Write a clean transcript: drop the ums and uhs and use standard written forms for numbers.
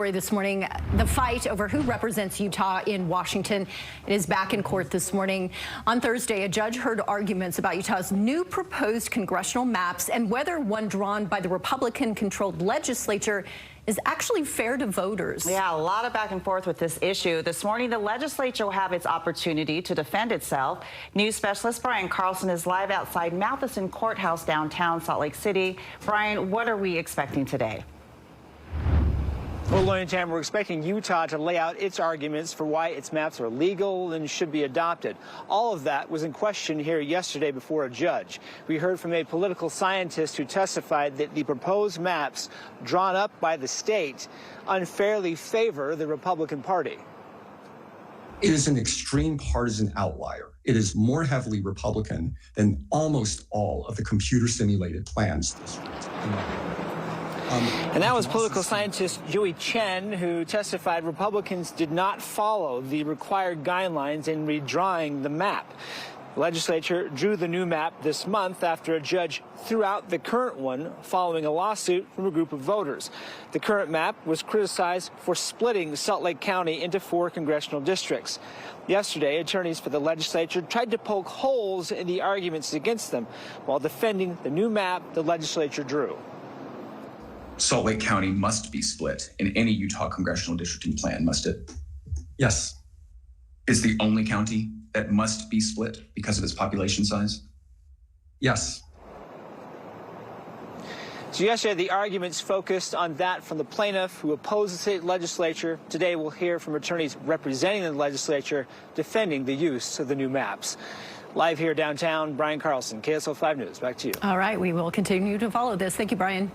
This morning, the fight over who represents Utah in Washington is back in court this morning. On Thursday, a judge heard arguments about Utah's new proposed congressional maps and whether one drawn by the Republican-controlled legislature is actually fair to voters. Yeah, a lot of back and forth with this issue. This morning, the legislature will have its opportunity to defend itself. News specialist Brian Carlson is live outside Matheson Courthouse downtown Salt Lake City. Brian, what are we expecting today? Well, Lloyd and Tam, we're expecting Utah to lay out its arguments for why its maps are legal and should be adopted. All of that was in question here yesterday before a judge. We heard from a political scientist who testified that the proposed maps drawn up by the state unfairly favor the Republican Party. It is an extreme partisan outlier. It is more heavily Republican than almost all of the computer-simulated plans. And that was political scientist Joey Chen, who testified Republicans did not follow the required guidelines in redrawing the map. The legislature drew the new map this month after a judge threw out the current one following a lawsuit from a group of voters. The current map was criticized for splitting Salt Lake County into 4 congressional districts. Yesterday, attorneys for the legislature tried to poke holes in the arguments against them while defending the new map the legislature drew. Salt Lake County must be split in any Utah congressional districting plan, must it? Yes. It's the only county that must be split because of its population size? Yes. So yesterday, the arguments focused on that from the plaintiff who opposed the state legislature. Today, we'll hear from attorneys representing the legislature defending the use of the new maps. Live here downtown, Brian Carlson, KSL 5 News. Back to you. All right, we will continue to follow this. Thank you, Brian.